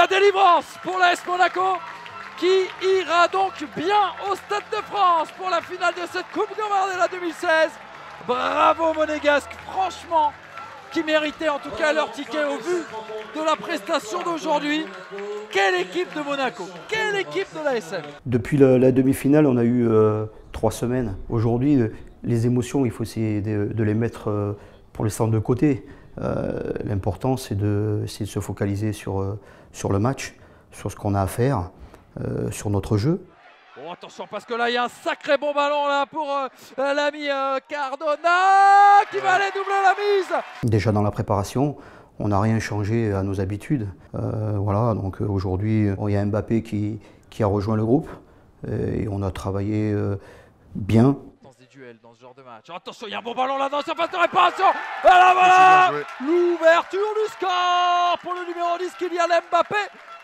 La délivrance pour l'AS Monaco qui ira donc bien au Stade de France pour la finale de cette Coupe Gambardella 2016. Bravo Monégasque, franchement, qui méritait en tout cas leur ticket au vu de la prestation d'aujourd'hui. Quelle équipe de Monaco, quelle équipe de l'ASM. Depuis la demi-finale, on a eu 3 semaines. Aujourd'hui, les émotions, il faut essayer de les mettre pour l'instant de côté. L'important, c'est de se focaliser sur le match, sur ce qu'on a à faire, sur notre jeu. Bon, attention parce que là, il y a un sacré bon ballon là pour l'ami Cardona qui va aller doubler la mise. Déjà dans la préparation, on n'a rien changé à nos habitudes. Voilà, donc aujourd'hui, il y a Mbappé qui a rejoint le groupe et on a travaillé bien. Dans des duels, dans ce genre de match. Attention, il y a un bon ballon là dans la surface de réparation. Voilà, l'ouverture du score pour le numéro 10 Kylian Mbappé.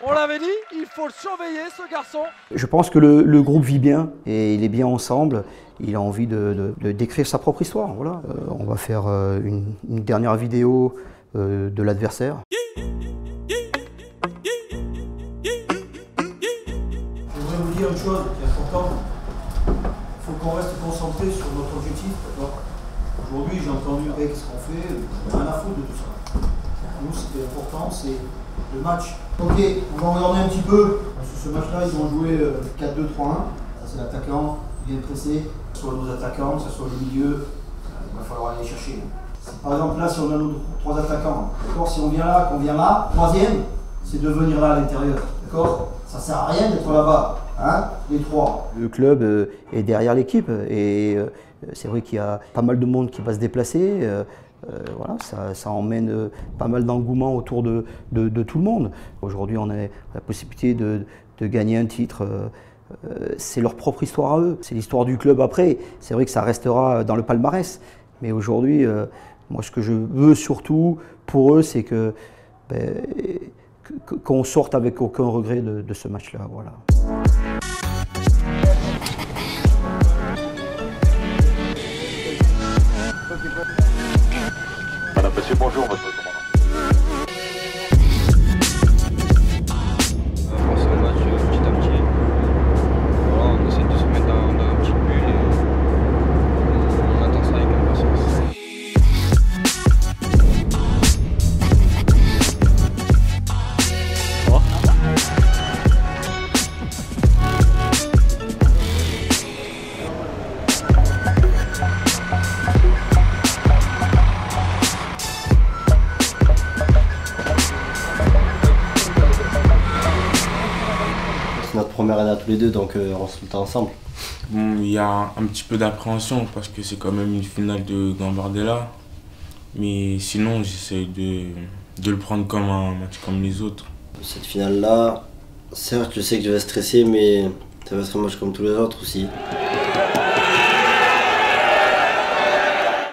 On l'avait dit, il faut le surveiller ce garçon. Je pense que le groupe vit bien et il est bien ensemble. Il a envie de d'écrire sa propre histoire. Voilà. On va faire une dernière vidéo de l'adversaire. Je voudrais vous dire une chose qui est importante. Il faut qu'on reste concentré sur notre objectif. Aujourd'hui, j'ai entendu avec ce qu'on fait, rien à foutre de tout ça. Pour nous, ce qui est important, c'est le match. Ok, on va regarder un petit peu. Sur ce match-là, ils ont joué 4-2-3-1. Ça, c'est l'attaquant qui vient presser. Que ce soit nos attaquants, que ce soit le milieu, il va falloir aller chercher. Par exemple, là, si on a nos 3 attaquants, d'accord, si on vient là, qu'on vient là, troisième, c'est de venir là à l'intérieur. D'accord? Ça sert à rien d'être là-bas, hein, les 3. Le club est derrière l'équipe et c'est vrai qu'il y a pas mal de monde qui va se déplacer. Voilà, ça emmène pas mal d'engouement autour de tout le monde. Aujourd'hui, on a la possibilité de gagner un titre. C'est leur propre histoire à eux. C'est l'histoire du club après. C'est vrai que ça restera dans le palmarès. Mais aujourd'hui, moi, ce que je veux surtout pour eux, c'est qu'on sorte avec aucun regret de ce match-là. Voilà. Madame, monsieur, bonjour, votre commandant. Face au match, petit à petit, voilà, on essaie de se mettre dans un petit bulle et on attend ça avec impatience. Notre première année à tous les deux, donc on se met ensemble. Bon, il y a un petit peu d'appréhension parce que c'est quand même une finale de Gambardella. Mais sinon, j'essaie de le prendre comme un match comme les autres. Cette finale-là, certes, je sais que je vais stresser, mais ça va être un match comme tous les autres aussi.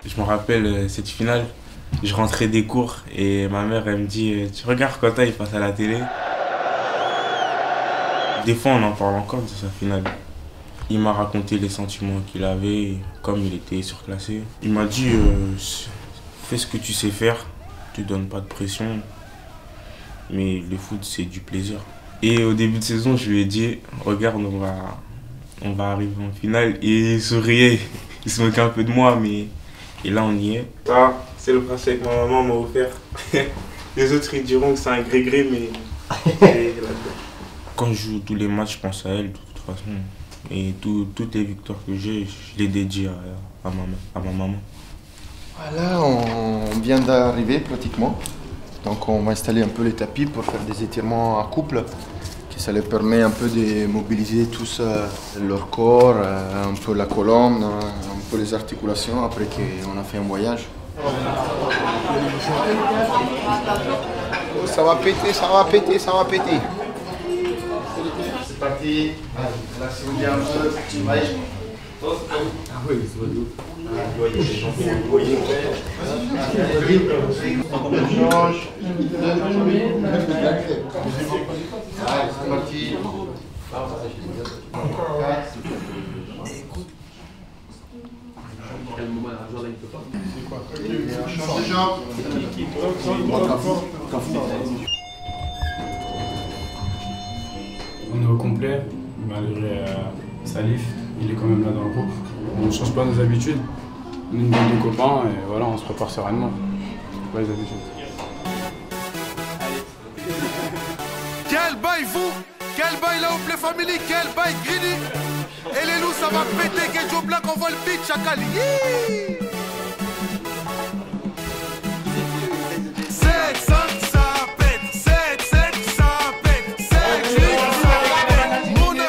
Je me rappelle cette finale, je rentrais des cours et ma mère elle me dit « Tu regardes quand il passe à la télé ?» Des fois, on en parle encore de sa finale. Il m'a raconté les sentiments qu'il avait, comme il était surclassé. Il m'a dit fais ce que tu sais faire, tu ne donnes pas de pression, mais le foot, c'est du plaisir. Et au début de saison, je lui ai dit regarde, on va arriver en finale. Et il souriait, il se moquait un peu de moi, mais et là, on y est. Ça, c'est le bracelet que ma maman m'a offert. Les autres, ils diront que c'est un gré-gré, mais quand je joue tous les matchs, je pense à elle de toute façon. Et toutes les victoires que j'ai, je les dédie à ma maman. Voilà, on vient d'arriver pratiquement. Donc on va installer un peu les tapis pour faire des étirements à couple. Ça leur permet un peu de mobiliser tous leur corps, un peu la colonne, un peu les articulations après qu'on a fait un voyage. Ça va péter, ça va péter, ça va péter. C'est parti. Relaxez-vous bien un peu. Allez. Ah oui, c'est votre dos. Change. Allez, c'est parti. Change de jambe. On est au complet, malgré Salif, il est quand même là dans le groupe. On ne change pas nos habitudes. On est une bande de copains et voilà, on se prépare sereinement. Pas les habitudes. Quel bail vous? Quel bail là au Play Family? Quel bail Grini? Et les loups ça va péter, que Joe Black envoie le beat, chacal. 7, 5, ça pète. 7, 7, ça pète. 7, 8, ça pète. Mon 9,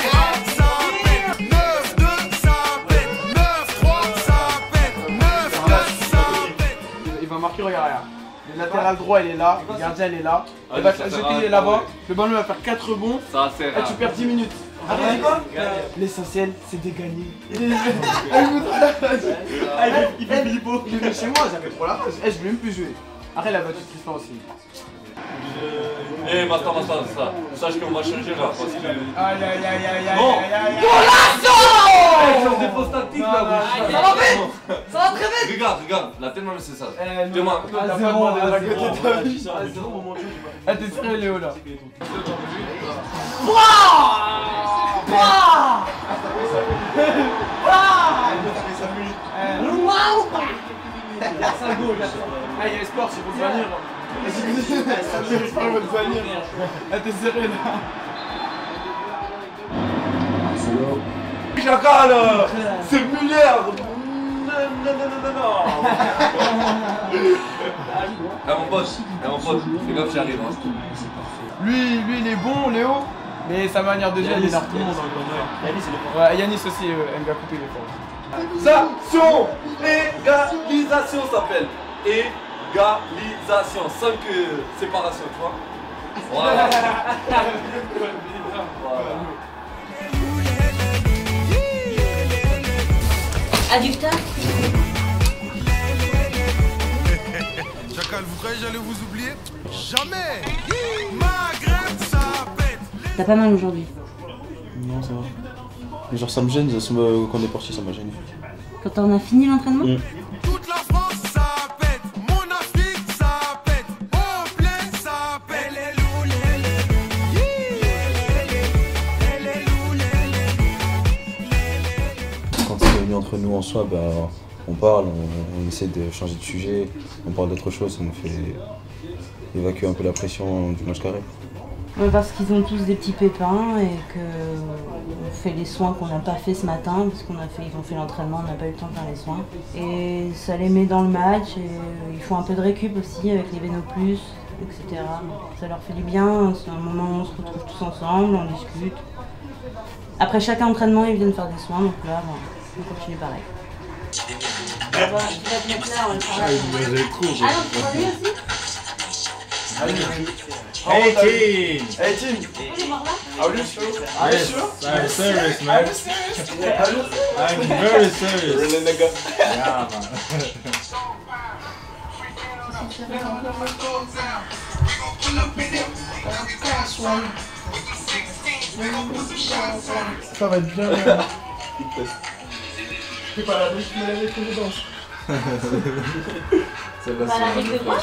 ça pète. 9, 2, ça pète. 9, 3, ça pète. 9, 4, ça pète. Il va marquer, regarde. Le latéral droit il est là, le gardien il est là. Il va jeter, il est là-bas. Le ballon va faire 4 rebonds. Et tu perds 10 minutes. Arrête quoi? L'essentiel c'est de gagner. Il fait Filippo. Il est venu chez moi, j'avais trop la rage. Je voulais même plus jouer. Après la voiture Tristan aussi. Eh basta, ça. Sache qu'on va changer là. Aïe aïe aïe aïe aïe Non. aïe aïe. Sur des fausses tactiques là. Ça va vite. Ça va très vite. Regarde, là tellement c'est ça. Demain. À zéro, t'es sérieux Léo là? Ah, il y a Sport, il faut te venir. Sport, il faut te venir. Ah, t'es sérieux là? Chacal, c'est Muller. Non. Ah mon pote, fais gaffe, j'arrive. Lui il est bon, Léo. Mais sa manière de jouer, il énerve tout le monde. Ouais, Yanis aussi, aime bien couper les forces. Égalisation, égalisation s'appelle. Égalisation, 5 séparations, tu vois. Voilà. Adducteur. Chacal, vous croyez que j'allais vous oublier? Jamais. Maghreb, ça pète. T'as pas mal aujourd'hui? Non, ça va. Mais genre ça me gêne, quand on est parti, ça m'a gêné. Quand on a fini l'entraînement? Toute la France, ça pète. Mon Afrique, ça pète. Au Play, ça pète. Quand c'est réuni entre nous en soi, bah, on parle, on essaie de changer de sujet, on parle d'autre chose, ça nous fait évacuer un peu la pression du match carré. Parce qu'ils ont tous des petits pépins et qu'on fait les soins qu'on n'a pas fait ce matin, parce qu'ils ont fait l'entraînement, on n'a pas eu le temps de faire les soins. Et ça les met dans le match, et ils font un peu de récup aussi avec les Véno+, etc. Ça leur fait du bien, c'est un moment où on se retrouve tous ensemble, on discute. Après chaque entraînement, ils viennent faire des soins, donc là, on continue pareil. Tu vas te mettre là, on va le faire là. Ah non, tu vas lui aussi? Hey team! Hey team! Are you sure? I'm serious, man. I'm very serious. Really, nigga? Yeah, man. Ça va être bien. C'est pas la brique, mais la brique de danse. Pas la brique de quoi?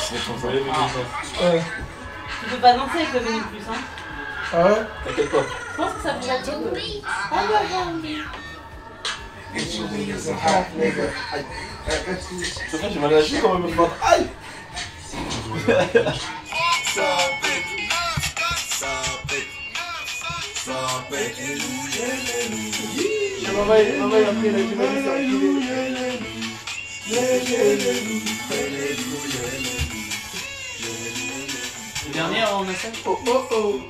Ouais. Tu peux pas danser avec le Véno+, hein? Ah ouais? T'inquiète pas. Je pense que ça peut être cool. C'est vrai, j'ai mal à la cheville quand même. Aïe! Maman, il a pris la jumelée, Dernière, on a 5. Oh oh oh!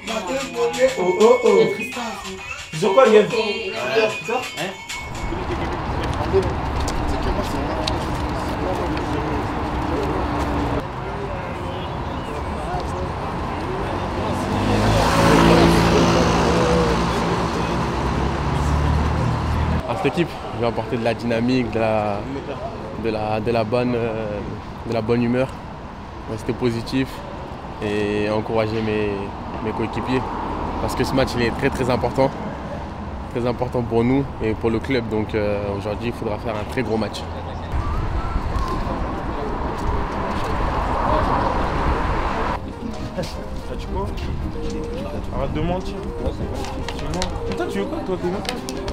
Oh oh oh! Il y a Tristan aussi. Sur quoi le game? Ça? À cette équipe, je vais apporter de la dynamique, de la bonne humeur, rester positif et encourager mes coéquipiers. Parce que ce match il est très important pour nous et pour le club. Donc aujourd'hui, il faudra faire un très gros match. Tu Arrête de mentir. Tu mens. Toi, tu veux quoi, toi, déjà?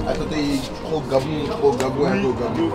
Ah, toi, t'es trop gabou, trop gabou, un peu gabou.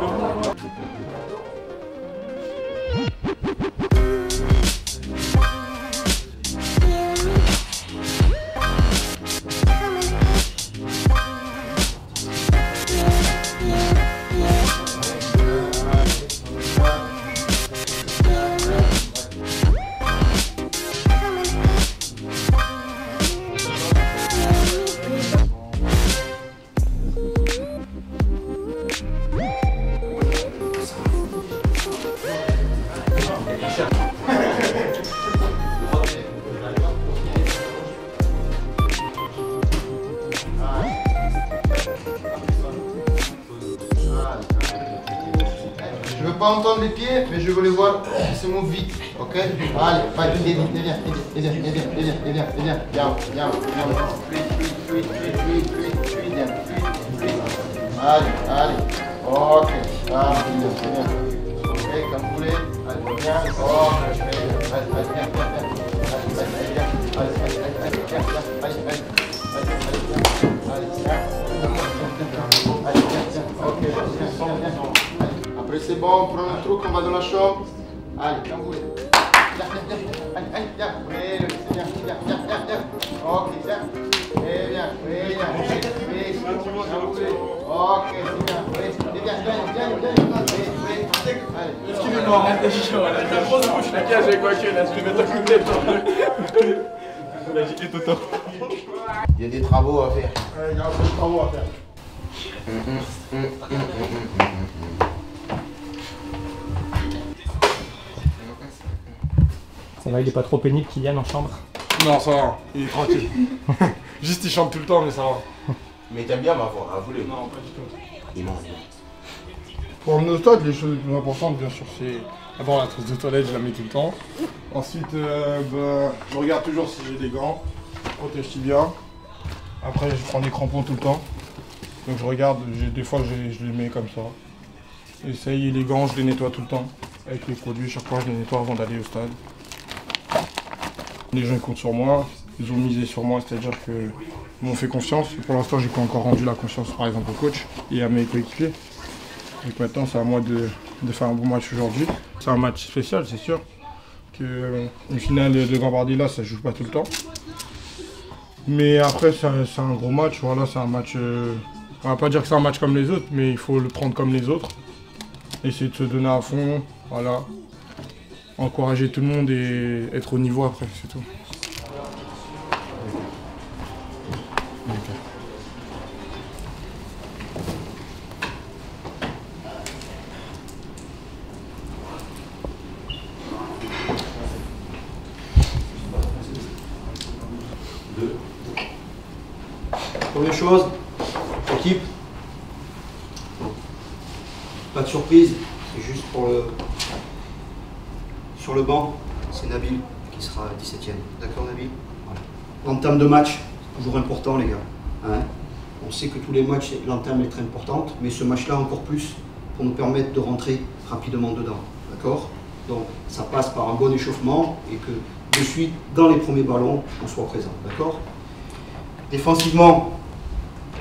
Je veux pas entendre les pieds, mais je veux les voir se move vite, ok? Allez, vai, viens, viens, viens, viens, viens, viens, viens, viens, viens, viens, allez, allez, ok, ah, viens, ok, comme vous voulez, allez, viens, ok, allez, allez, viens, viens, viens, après c'est bon, on prend un truc, on va dans la chambre. Allez, comme vous voulez. Viens, viens, viens. Allez, allez, viens. Oui, c'est bien, viens, viens, viens, viens. Ok, viens. Et viens, oui, viens. Oui, comme vous voulez. Ok, c'est bien. Oui, viens, viens, viens, viens. Oui, allez. Excusez-moi, arrête, c'est chaud. La grosse bouche, la cage avec quoi que là, je vais mettre un coup de tête. La gilet tout le temps. Il y a des travaux à faire. Il y a un peu de travaux à faire. Ça va, il est pas trop pénible, Kylian, en chambre? Non, ça va, il est tranquille. Juste, il chante tout le temps, mais ça va. Mais t'aimes bien ma voix, avouez-le. Non, pas du tout. Il ment. Pour emmener au stade, les choses les plus importantes, bien sûr, c'est d'abord la trousse de toilette, je la mets tout le temps. Ensuite, je regarde toujours si j'ai des gants, protège bien. Après, je prends des crampons tout le temps. Donc je regarde, des fois je les mets comme ça. Essaye, les gants, je les nettoie tout le temps. Avec les produits, chaque fois je les nettoie avant d'aller au stade. Les gens comptent sur moi, ils ont misé sur moi, c'est-à-dire qu'ils m'ont fait confiance. Pour l'instant, j'ai pas encore rendu la confiance, par exemple, au coach et à mes coéquipiers. Donc maintenant, c'est à moi de faire un bon match aujourd'hui. C'est un match spécial, c'est sûr. Une finale de Gambardella, ça ne joue pas tout le temps. Mais après, c'est un gros match. Voilà, c'est un match. On va pas dire que c'est un match comme les autres, mais il faut le prendre comme les autres. Essayer de se donner à fond. Voilà. Encourager tout le monde et être au niveau après, c'est tout. Première chose, équipe, pas de surprise, c'est juste pour le... Sur le banc, c'est Nabil qui sera 17ème. D'accord Nabil? Voilà. L'entame de match, c'est toujours important les gars. Hein, on sait que tous les matchs, l'entame est très importante, mais ce match-là encore plus pour nous permettre de rentrer rapidement dedans. D'accord? Donc ça passe par un bon échauffement et que de suite, dans les premiers ballons, on soit présent. D'accord? Défensivement,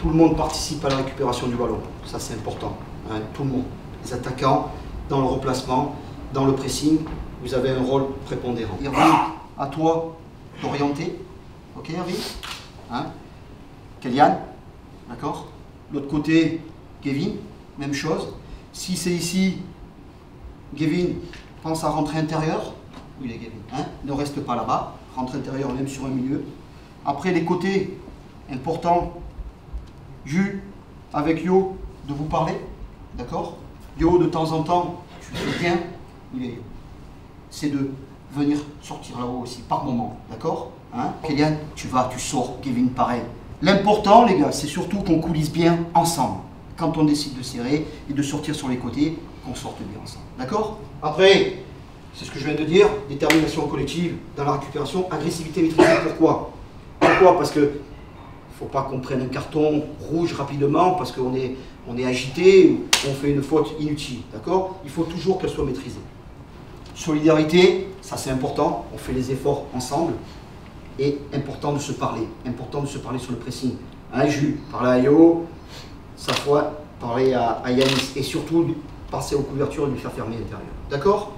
tout le monde participe à la récupération du ballon. Ça c'est important. Hein, tout le monde. Les attaquants, dans le replacement, dans le pressing, vous avez un rôle prépondérant. Irvine, à toi d'orienter. Ok Irvine, hein? Kylian, d'accord? L'autre côté, Kevin, même chose. Si c'est ici, Kevin, pense à rentrer intérieur. Oui les Kevin, hein? Ne reste pas là-bas. Rentre intérieur même sur un milieu. Après les côtés, important, Jules, avec Yo, de vous parler. D'accord? Yo, de temps en temps, tu fais bien. Oui, Yo. C'est de venir sortir là-haut aussi, par moment, d'accord? Hein? Kylian, tu vas, tu sors, Kevin, pareil. L'important, les gars, c'est surtout qu'on coulisse bien ensemble. Quand on décide de serrer et de sortir sur les côtés, qu'on sorte bien ensemble, d'accord? Après, c'est ce que je viens de dire, détermination collective dans la récupération, agressivité maîtrisée, pourquoi? Pourquoi? Parce que il ne faut pas qu'on prenne un carton rouge rapidement parce qu'on est agité ou on fait une faute inutile, d'accord? Il faut toujours qu'elle soit maîtrisée. Solidarité, ça c'est important, on fait les efforts ensemble. Et important de se parler sur le pressing. Hein, Jules, parler à Yo, Safouane, parler à Yanis et surtout passer aux couvertures et lui faire fermer l'intérieur. D'accord?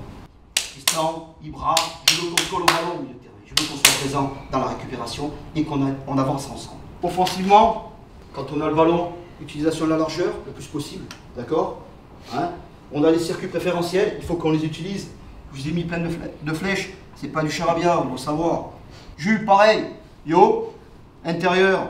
Tristan, Ibra, je veux qu'on colle au ballon au milieu de terrain. Je veux qu'on soit présent dans la récupération et qu'on avance ensemble. Offensivement, quand on a le ballon, utilisation de la largeur le plus possible. D'accord? Hein, on a les circuits préférentiels, il faut qu'on les utilise. Je vous ai mis plein de flèches, c'est pas du charabia, on doit savoir. Jules, pareil. Yo, intérieur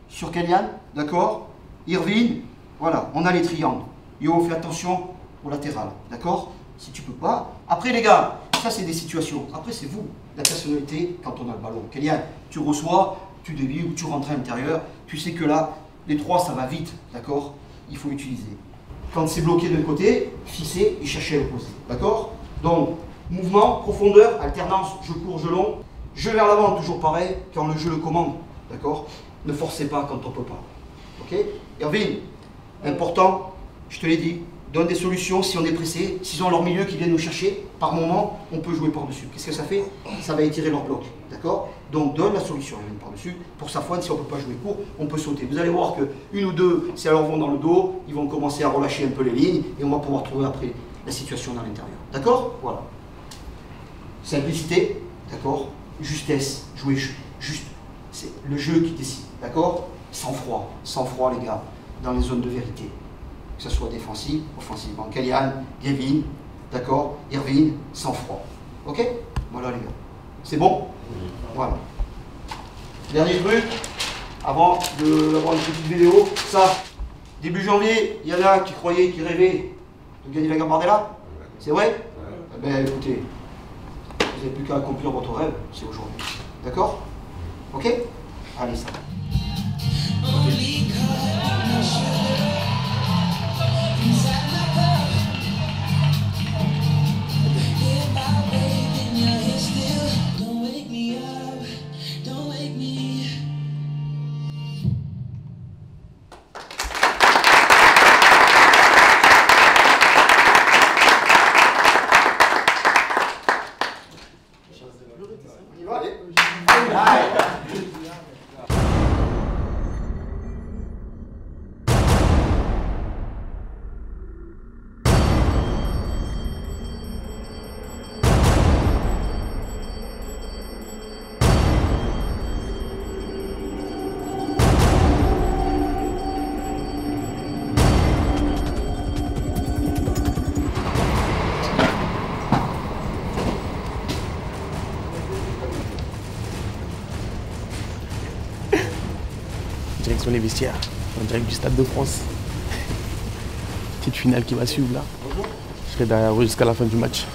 sur Kylian, d'accord? Irvine, voilà, on a les triangles. Yo, fais attention au latéral, d'accord? Si tu peux pas. Après les gars, ça c'est des situations. Après c'est vous, la personnalité quand on a le ballon. Kylian, tu reçois, tu dévies ou tu rentres à l'intérieur. Tu sais que là, les trois ça va vite, d'accord? Il faut utiliser. Quand c'est bloqué d'un côté, fisser et chercher à l'opposé, d'accord? Donc, mouvement, profondeur, alternance, je cours, je long. Jeu vers l'avant, toujours pareil, quand le jeu le commande, d'accord? Ne forcez pas quand on peut pas, ok? Irvine, important, je te l'ai dit, donne des solutions si on est pressé. S'ils ont leur milieu qui vient nous chercher, par moment, on peut jouer par-dessus. Qu'est-ce que ça fait? Ça va étirer leur bloc, d'accord? Donc donne la solution, Irvine, par-dessus. Pour Safouane, si on ne peut pas jouer court, on peut sauter. Vous allez voir que une ou deux, si elles leur vont dans le dos, ils vont commencer à relâcher un peu les lignes et on va pouvoir trouver après la situation dans l'intérieur. D'accord? Voilà. Simplicité, d'accord? Justesse, jouer juste. C'est le jeu qui décide, d'accord? Sans froid les gars, dans les zones de vérité. Que ce soit défensif, offensivement. Kylian, Gavin, d'accord? Irvine, sans froid. Ok? Voilà les gars. C'est bon? Voilà. Dernier truc, avant d'avoir une petite vidéo, ça, début janvier, il y en a qui croyaient, qui rêvaient de gagner la Gambardella. C'est vrai? Eh ben écoutez, vous n'avez plus qu'à accomplir votre rêve, c'est aujourd'hui. D'accord? Ok? Allez, ça va. Direction les vestiaires, en direct du Stade de France. Petite finale qui va suivre là. Je serai derrière eux jusqu'à la fin du match.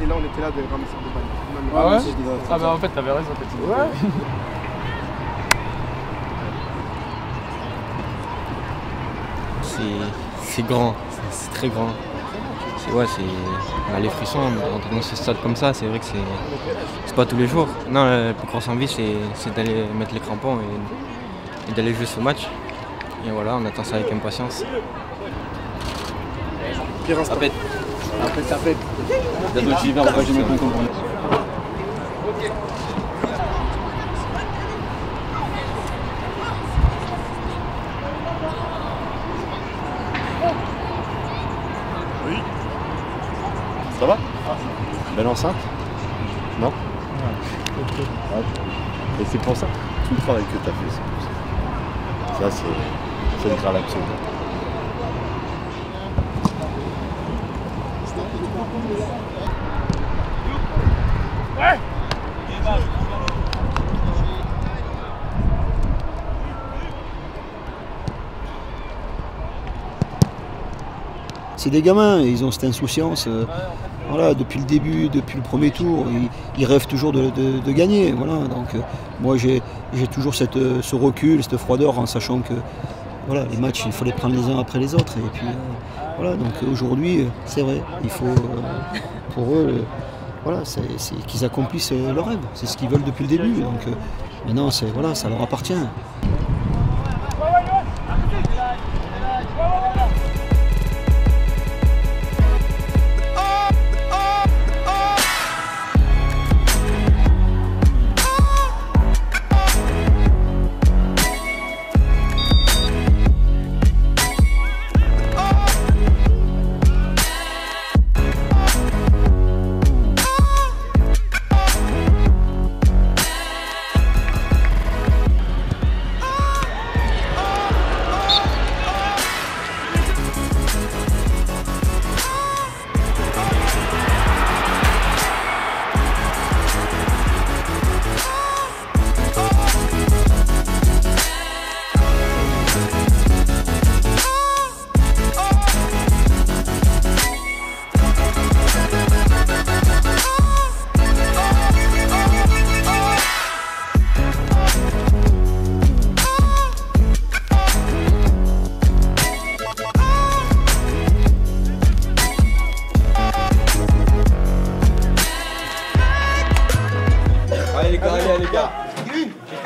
Là, on était là de ramasseurs de balles. Ah ouais? Ah bah en fait t'avais raison petit. Ouais. C'est grand, c'est très grand. Les frissons dans ce stade comme ça, c'est vrai que c'est pas tous les jours. Non, la plus grosse envie c'est d'aller mettre les crampons et d'aller jouer ce match. Et voilà, on attend ça avec impatience. Pire instant. Ça pète. D'abord tu y vas, on va jouer maintenant comme Oui. Ça va? Belle enceinte? Non? Et c'est pour ça, tout le travail que tu as fait, c'est pour ça. Ça, c'est le Graal absolu. Ouais. c'est des gamins, ils ont cette insouciance. Voilà, depuis le début, depuis le premier tour, ils rêvent toujours de gagner. Voilà, donc moi j'ai toujours ce recul, cette froideur en sachant que voilà, les matchs, il faut les prendre les uns après les autres. Et puis voilà, donc aujourd'hui, c'est vrai, il faut pour eux, voilà, c'est qu'ils accomplissent leur rêve. C'est ce qu'ils veulent depuis le début. Donc maintenant, voilà, ça leur appartient.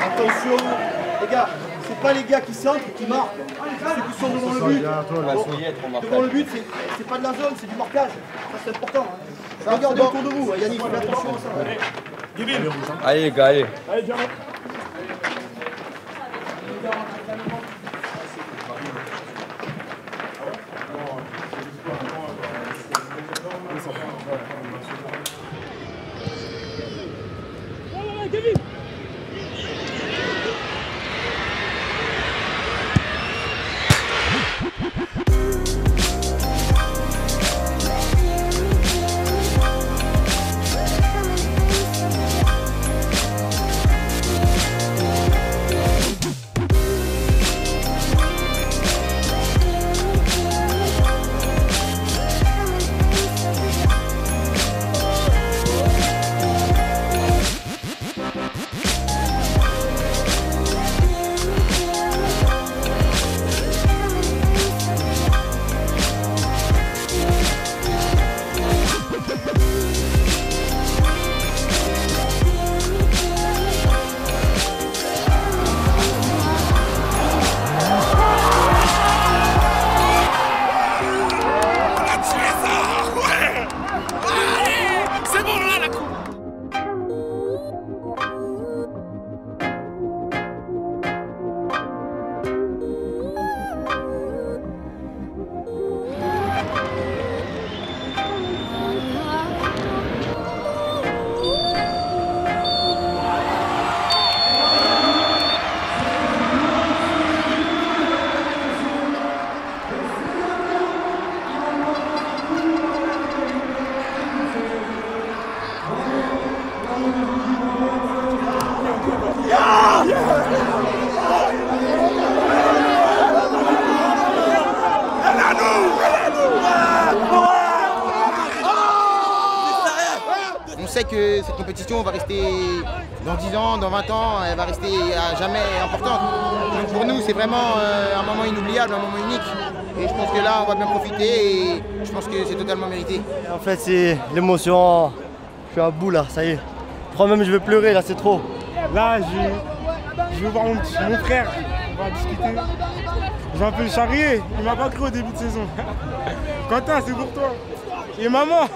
Attention, les gars, c'est pas les gars qui centrent qui marquent, c'est ceux qui sont devant le but. Devant le but, c'est pas de la zone, c'est du marquage. Ça c'est important. Regardez autour de vous, Yannick, fais attention à ça. Allez les gars, allez. On sait que cette compétition va rester dans 10 ans, dans 20 ans, elle va rester à jamais importante. Donc pour nous, c'est vraiment un moment inoubliable, un moment unique. Et je pense que là, on va bien profiter et je pense que c'est totalement mérité. En fait, c'est l'émotion. Je suis à bout là, ça y est. Je crois même que je vais pleurer là, c'est trop. Là, je vais voir mon frère. On va discuter. J'ai un peu charrié. Il m'a pas cru au début de saison. Quentin, c'est pour toi. Et maman.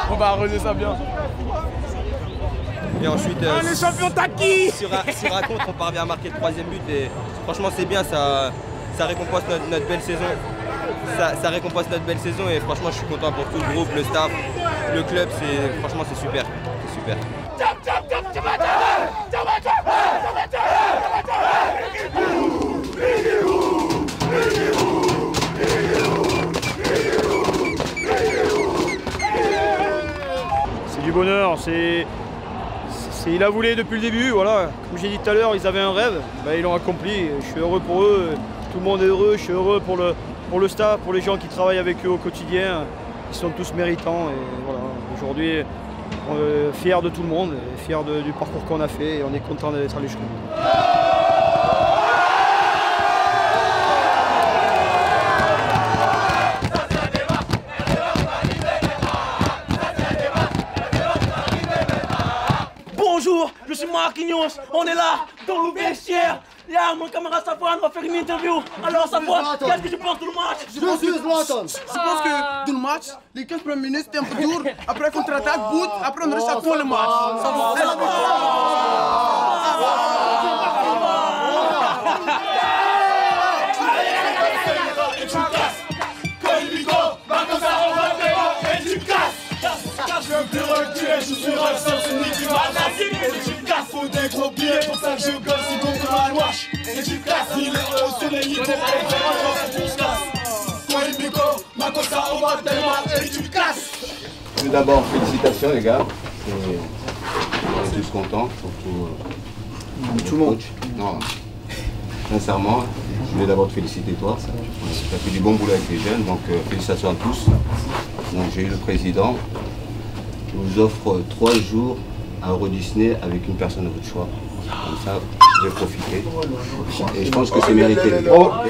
On va arroser ça bien. Et ensuite, les champions Taki sur un contre, on parvient à marquer le 3e but. Et franchement, c'est bien, ça récompense notre belle saison. Ça récompense notre belle saison et franchement, je suis content pour tout le groupe, le staff, le club. Franchement, c'est super. C'est super. C'est du bonheur, c'est Ils la voulaient depuis le début, voilà. Comme j'ai dit tout à l'heure, ils avaient un rêve, ils l'ont accompli. Je suis heureux pour eux, tout le monde est heureux, je suis heureux pour le staff, pour les gens qui travaillent avec eux au quotidien. Ils sont tous méritants et voilà. Aujourd'hui, on est fiers de tout le monde, fiers du parcours qu'on a fait et on est content d'être allé jusqu'au bout. Bonjour, je suis Marquinhos, on est là, dans le vestiaire. Là, mon camarade Safwan va faire une interview. Alors Safwan, qu'est-ce que tu penses de le match? Je suis Zlatan. Je pense que dans le match, les 15 premières minutes c'était un peu dur. Après contre-attaque, but, après on reste à tout le match. Je veux plus reculer, je suis rockstar, c'est Nicky Malaz. Et tu casses, faut des gros billets, pour ça que je gosse, c'est bon comme un wash. Et tu casses, il est au soleil, il est et tu casses. Toi et Bico, Makosa, on va tellement, et tu casses. Tout d'abord, félicitations les gars. On est tous contents, surtout tout le monde. Non, sincèrement, je voulais d'abord te féliciter toi. Tu as fait du bon boulot avec les jeunes, donc félicitations à tous. Donc j'ai eu le président qui nous offre 3 jours à Euro Disney avec une personne de votre choix. Comme ça, vous pouvez profiter. Et je pense que c'est mérité. Elle est là.